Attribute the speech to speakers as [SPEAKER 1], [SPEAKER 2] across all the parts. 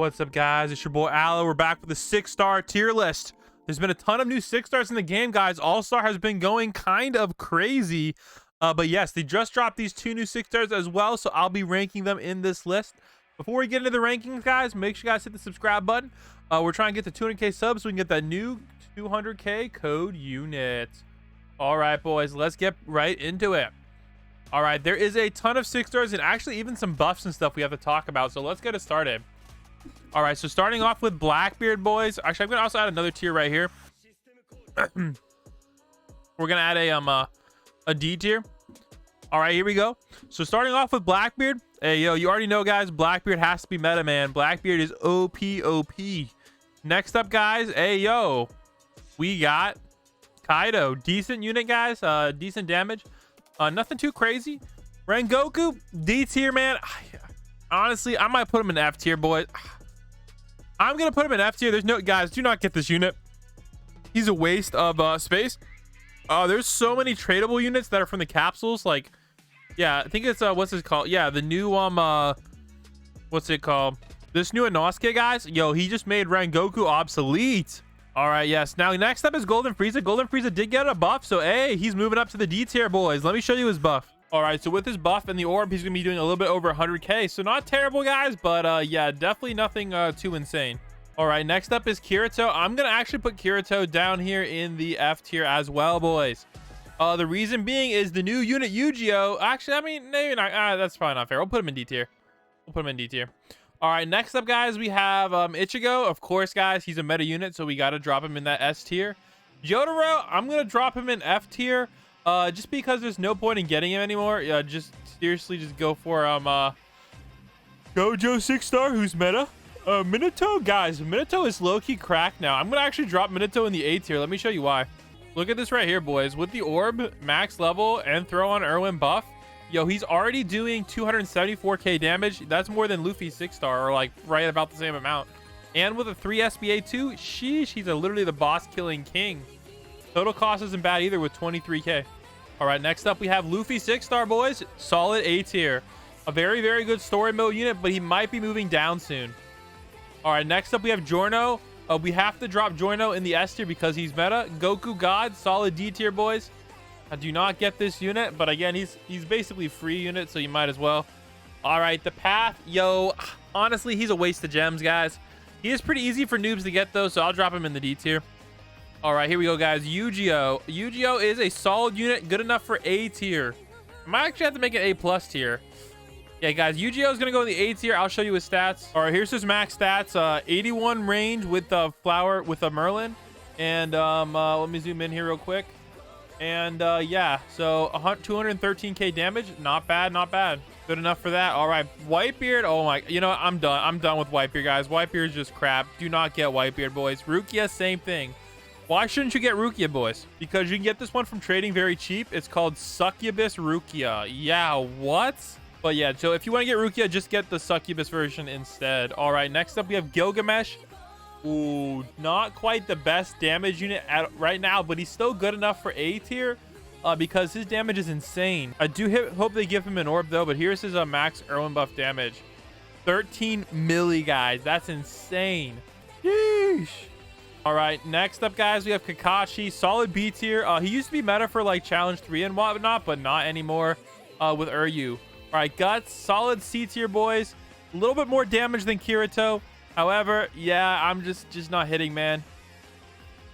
[SPEAKER 1] What's up, guys? It's your boy Aloe. We're back with a 6-star tier list. There's been a ton of new 6-stars in the game, guys. All-Star has been going kind of crazy. But yes, they just dropped these 2 new 6-stars as well, so I'll be ranking them in this list. Before we get into the rankings, guys, make sure you guys hit the subscribe button. We're trying to get to 200k subs so we can get that new 200k code unit. All right, boys, let's get right into it. All right, there is a ton of 6-stars and actually even some buffs and stuff we have to talk about, so let's get it started. All right, so starting off with Blackbeard, boys. Actually, I'm gonna also add another tier right here. We're gonna add a D tier. All right, here we go. So starting off with Blackbeard. Hey, yo, you already know, guys, Blackbeard has to be meta, man. Blackbeard is OP. Next up, guys, hey, yo, we got Kaido. Decent unit, guys. Decent damage. Nothing too crazy. Rengoku, D tier, man. Honestly, I might put him in F tier, boys. I'm gonna put him in F tier. There's no, guys, do not get this unit. He's a waste of space. There's so many tradable units that are from the capsules. Like, yeah, I think it's what's this called? Yeah, the new what's it called? This new Inosuke, guys. Yo, he just made Rengoku obsolete. All right, yes. Now next up is Golden Frieza. Golden Frieza did get a buff, so hey, he's moving up to the D tier, boys. Let me show you his buff. All right, so with his buff and the orb, he's gonna be doing a little bit over 100k, so not terrible, guys, but yeah, definitely nothing too insane. All right, next up is Kirito. I'm gonna actually put Kirito down here in the F tier as well, boys. The reason being is the new unit Eugeo. Actually, I mean, maybe not. That's probably not fair. We'll put him in D tier. All right, next up, guys, we have Ichigo. Of course, guys, he's a meta unit, so we gotta drop him in that S tier. Giorno, I'm gonna drop him in F tier. Just because there's no point in getting him anymore. Just seriously, just go for Gojo 6-star, who's meta. Minato, guys, Minato is low-key cracked now. I'm gonna actually drop Minato in the A tier. Let me show you why. Look at this right here, boys. With the orb, max level, and throw on Erwin buff, yo, he's already doing 274k damage. That's more than Luffy's 6-star, or like right about the same amount. And with a 3 SBA too, sheesh, he's literally the boss-killing king. Total cost isn't bad either with 23k. All right, next up we have Luffy 6-star, boys. Solid A tier. A very, very good story mode unit, but he might be moving down soon. All right, next up we have Giorno. We have to drop Giorno in the S tier because he's meta. Goku God, solid D tier, boys. I do not get this unit, but again, he's basically free unit, so you might as well. All right, the path, yo, honestly, he's a waste of gems, guys. He is pretty easy for noobs to get though, so I'll drop him in the D tier. All right, here we go, guys. Eugeo. Eugeo is a solid unit, good enough for A tier. I might actually have to make it A+ tier. Yeah, guys, Eugeo is gonna go in the A tier. I'll show you his stats. All right, here's his max stats. 81 range with the flower with a Merlin, and let me zoom in here real quick. And yeah, so 213k damage. Not bad, not bad. Good enough for that. All right, Whitebeard. Oh my, you know, I'm done with Whitebeard, guys. Whitebeard is just crap. Do not get Whitebeard, boys. Rukia, same thing. Why shouldn't you get Rukia, boys? Because you can get this one from trading very cheap. It's called Succubus Rukia. Yeah, what? But yeah, so if you want to get Rukia, just get the Succubus version instead. All right, next up we have Gilgamesh. Ooh, not quite the best damage unit right now, but he's still good enough for A tier because his damage is insane. I do hope they give him an orb though, but here's his max Erwin buff damage. 13 milli, guys. That's insane. Yeesh. All right, next up, guys, we have Kakashi, solid B tier. He used to be meta for like challenge 3 and whatnot, but not anymore with Uryu. All right, Guts, solid C tier, boys. A little bit more damage than Kirito. However, yeah, I'm just not hitting, man.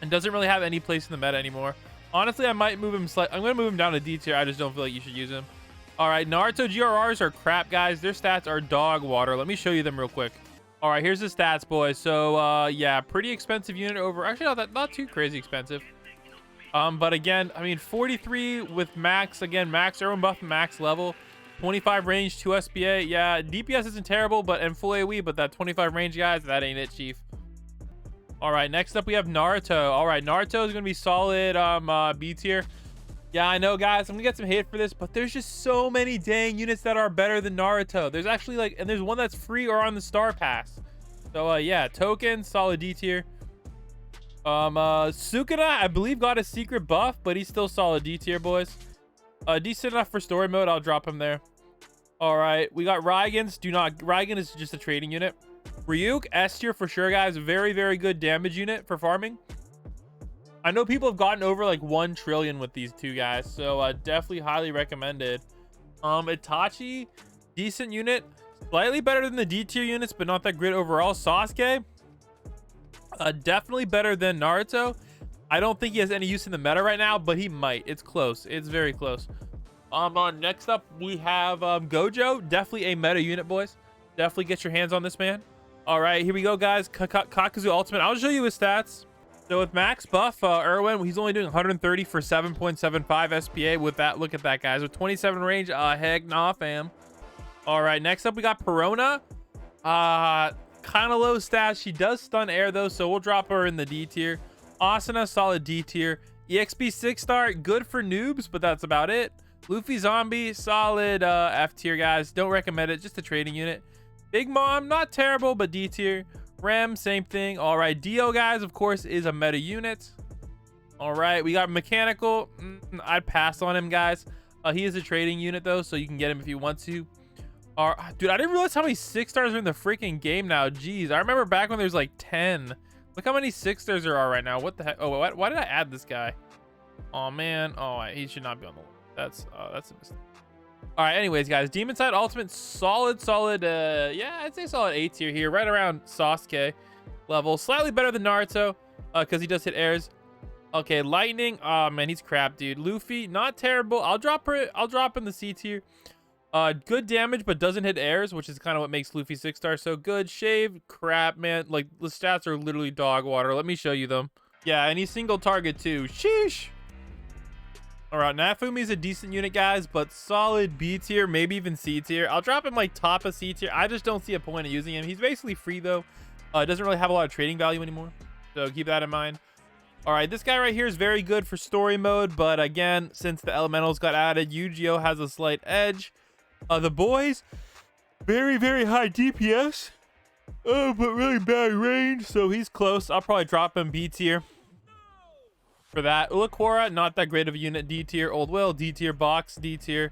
[SPEAKER 1] And doesn't really have any place in the meta anymore. Honestly, I might move him I'm gonna move him down to D tier. I just don't feel like you should use him. All right, Naruto GRRs are crap, guys. Their stats are dog water. Let me show you them real quick. All right, here's the stats, boys. So yeah, pretty expensive unit over, actually not too crazy expensive. But again, I mean, 43 with max, again, max Erwin buff, max level, 25 range, 2 SBA. Yeah, DPS isn't terrible, but and full AoE, but that 25 range, guys, that ain't it, chief. All right, next up we have Naruto. All right, Naruto is gonna be solid B tier. Yeah, I know, guys, I'm gonna get some hate for this, but there's just so many dang units that are better than Naruto. There's actually like, and there's one that's free or on the star pass. So yeah, Token, solid D tier. Sukuna, I believe, got a secret buff, but he's still solid D tier, boys. Decent enough for story mode. I'll drop him there. All right, we got Raigen's. Raigen is just a trading unit. Ryuk, S tier for sure, guys. Very, very good damage unit for farming. I know people have gotten over like 1 trillion with these two guys, so definitely highly recommended. Itachi, decent unit. Slightly better than the D tier units, but not that great overall. Sasuke, definitely better than Naruto. I don't think he has any use in the meta right now, but he might. It's close. It's very close. Next up, we have Gojo. Definitely a meta unit, boys. Definitely get your hands on this man. All right, here we go, guys. Kakazu Ultimate. I'll show you his stats. So with max buff, Erwin, he's only doing 130 for 7.75 SPA. With that, look at that, guys. With 27 range, heck nah, fam. All right, next up, we got Perona. Kind of low stats. She does stun air, though, so we'll drop her in the D tier. Asuna, solid D tier. EXP 6-star, good for noobs, but that's about it. Luffy Zombie, solid F tier, guys. Don't recommend it, just a trading unit. Big Mom, not terrible, but D tier. Rem, same thing. All right, Dio, guys, of course, is a meta unit. All right, we got Mechanical. I'd pass on him, guys. He is a trading unit, though, so you can get him if you want to. Dude, I didn't realize how many 6-stars are in the freaking game now. Jeez, I remember back when there was like 10. Look how many 6-stars there are right now. What the heck? Oh, why did I add this guy? Oh, man. Oh, he should not be on the list. That's a mistake. All right, anyways, guys, Demon Side Ultimate, solid, yeah, I'd say solid A tier here, right around Sasuke level. Slightly better than Naruto, because he does hit airs. Okay, Lightning, oh man, he's crap, dude. Luffy, not terrible. I'll drop in the C tier. Good damage, but doesn't hit airs, which is kind of what makes Luffy 6-star so good. Shave, crap, man. Like, the stats are literally dog water. Let me show you them. Yeah, and he's single target too. Sheesh. All right, Nafumi's a decent unit, guys, but solid B tier, maybe even C tier. I'll drop him like top of C tier. I just don't see a point of using him. He's basically free, though. Doesn't really have a lot of trading value anymore, so keep that in mind. All right, this guy right here is very good for story mode, but again, since the elementals got added, Eugeo has a slight edge. The boys, very, very high DPS, but really bad range, so he's close. I'll probably drop him B tier. For that, Ulakora, not that great of a unit. D tier. Old Will, D tier. Box, D tier.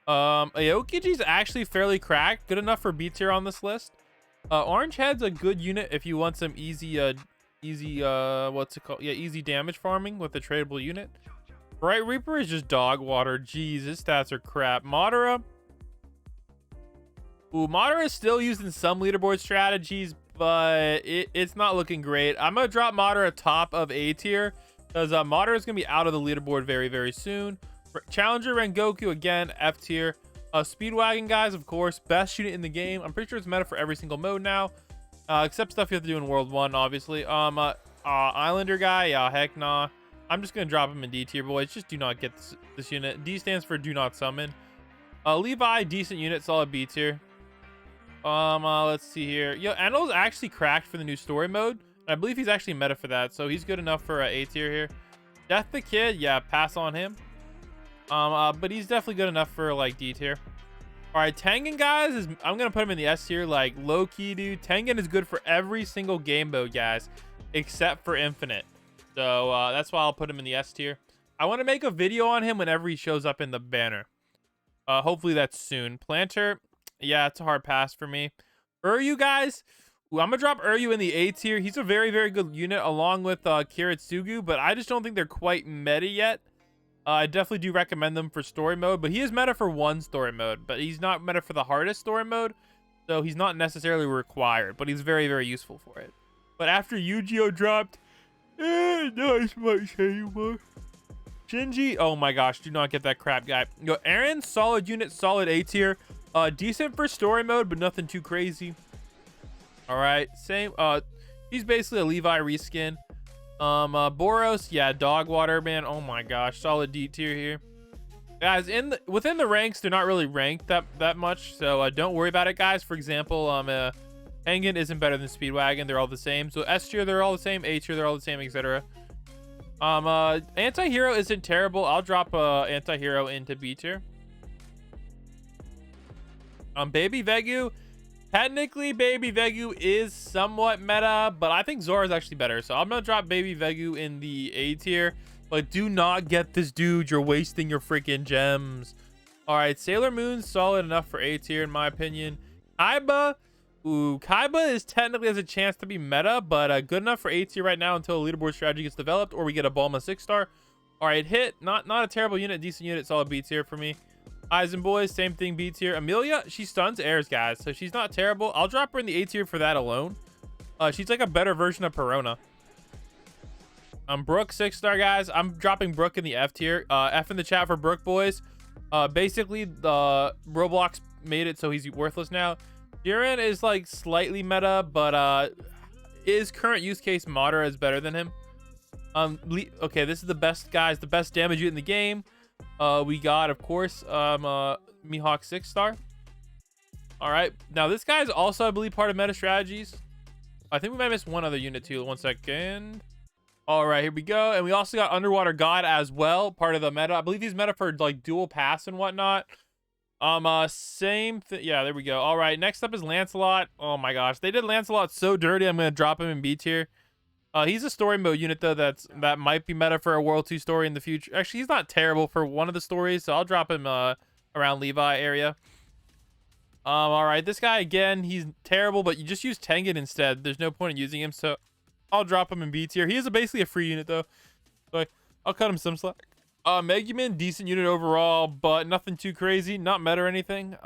[SPEAKER 1] Aokiji's actually fairly cracked, good enough for B tier on this list. Orange Head's a good unit if you want some easy what's it called, yeah, easy damage farming with a tradable unit. Bright Reaper is just dog water. Jeez, his stats are crap. Madara, Madara is still used in some leaderboard strategies, but it's not looking great. I'm gonna drop Madara top of A tier, because Madara is going to be out of the leaderboard very, very soon. Challenger Rengoku, again, F tier. Speedwagon, guys, of course, best unit in the game. I'm pretty sure it's meta for every single mode now, except stuff you have to do in World 1, obviously. Islander guy, yeah, heck nah. I'm just going to drop him in D tier, boys. Just do not get this unit. D stands for do not summon. Levi, decent unit, solid B tier. Let's see here. Yo, Enel's actually cracked for the new story mode. I believe he's actually meta for that, so he's good enough for A tier here. Death the Kid, yeah, pass on him. But he's definitely good enough for like D tier. All right, Tengen, guys, I'm gonna put him in the S tier, like low key, dude. Tengen is good for every single game mode, guys, except for Infinite. So that's why I'll put him in the S tier. I want to make a video on him whenever he shows up in the banner. Hopefully that's soon. Planter, yeah, it's a hard pass for me. Uryu, guys. Ooh, I'm gonna drop Uryu in the A tier. He's a very, very good unit along with Kiritsugu, but I just don't think they're quite meta yet. I definitely do recommend them for story mode, but he is meta for one story mode, but he's not meta for the hardest story mode, so he's not necessarily required, but he's very, very useful for it. But after Eugeo dropped, not much anymore. Shinji, oh my gosh, do not get that crap guy. Yo, Aaron, solid unit, solid A tier. Decent for story mode, but nothing too crazy. All right, same. He's basically a Levi reskin. Boros, yeah, dog water, man. Oh my gosh, solid D tier here, guys. Within the ranks, they're not really ranked that much, so don't worry about it, guys. For example, Tengen isn't better than Speedwagon. They're all the same. So S tier, they're all the same. A tier, they're all the same, etc. Anti-hero isn't terrible. I'll drop anti-hero into B tier. Baby Vegu. Technically, Baby Vegu is somewhat meta, but I think Zora is actually better. So I'm going to drop Baby Vegu in the A tier. But do not get this dude. You're wasting your freaking gems. All right, Sailor Moon's solid enough for A tier, in my opinion. Kaiba. Ooh, Kaiba is technically has a chance to be meta, but good enough for A tier right now until a leaderboard strategy gets developed or we get a Bulma 6-star. All right, hit. Not a terrible unit, decent unit, solid B tier for me. Aizen boys, same thing, B tier. Amelia, she stuns airs, guys, so she's not terrible. I'll drop her in the A tier for that alone. She's like a better version of Perona. Brooke 6-star, guys. I'm dropping Brooke in the F tier. F in the chat for Brooke boys. Basically, the Roblox made it so he's worthless now. Jiren is like slightly meta, but his current use case Madara is better than him. Okay, this is the best, guys, the best damage unit in the game. We got, of course, Mihawk 6-star. All right, now this guy's also, I believe, part of meta strategies. I think we might miss one other unit too. 1 second. All right, here we go. And we also got Underwater God as well, part of the meta. I believe he's meta for like dual pass and whatnot. Same thing. Yeah, there we go. All right, next up is Lancelot. Oh my gosh, they did Lancelot so dirty. I'm gonna drop him in B tier. He's a story mode unit though that might be meta for a World 2 story in the future. Actually, he's not terrible for one of the stories, so I'll drop him around Levi area. All right, this guy again, he's terrible, but you just use Tengen instead. There's no point in using him, so I'll drop him in B tier. He is basically a free unit though, so I'll cut him some slack. Megumin, decent unit overall, but nothing too crazy, not meta or anything.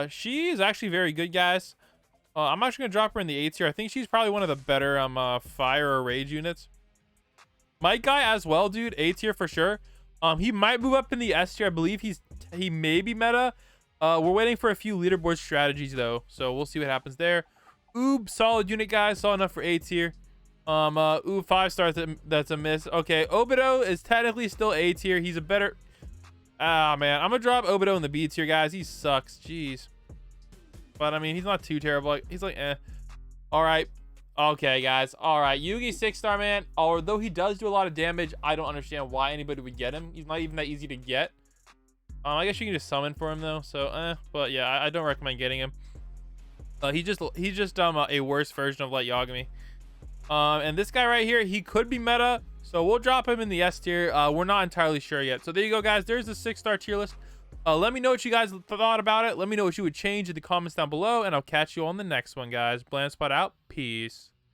[SPEAKER 1] She is actually very good, guys. I'm actually gonna drop her in the A tier. I think she's probably one of the better fire or rage units. Might Guy as well, dude. A tier for sure. He might move up in the S tier. I believe he may be meta. We're waiting for a few leaderboard strategies though, so we'll see what happens there. Oob, solid unit, guys. Solid enough for A tier. Ooh, 5 stars. That's a miss. Okay, Obito is technically still A tier. He's a better. Ah, man, I'm gonna drop Obito in the B tier, guys. He sucks. Jeez. But I mean, he's not too terrible. He's like, eh. All right. Okay, guys. All right. Yugi 6-star, man. Although he does do a lot of damage, I don't understand why anybody would get him. He's not even that easy to get. I guess you can just summon for him though. So, but yeah, I don't recommend getting him. He's just a worse version of like Yagami. And this guy right here, he could be meta. So we'll drop him in the S tier. We're not entirely sure yet. So there you go, guys. There's the 6-star tier list. Let me know what you guys thought about it. Let me know what you would change in the comments down below, and I'll catch you on the next one, guys. Bland Spot out. Peace.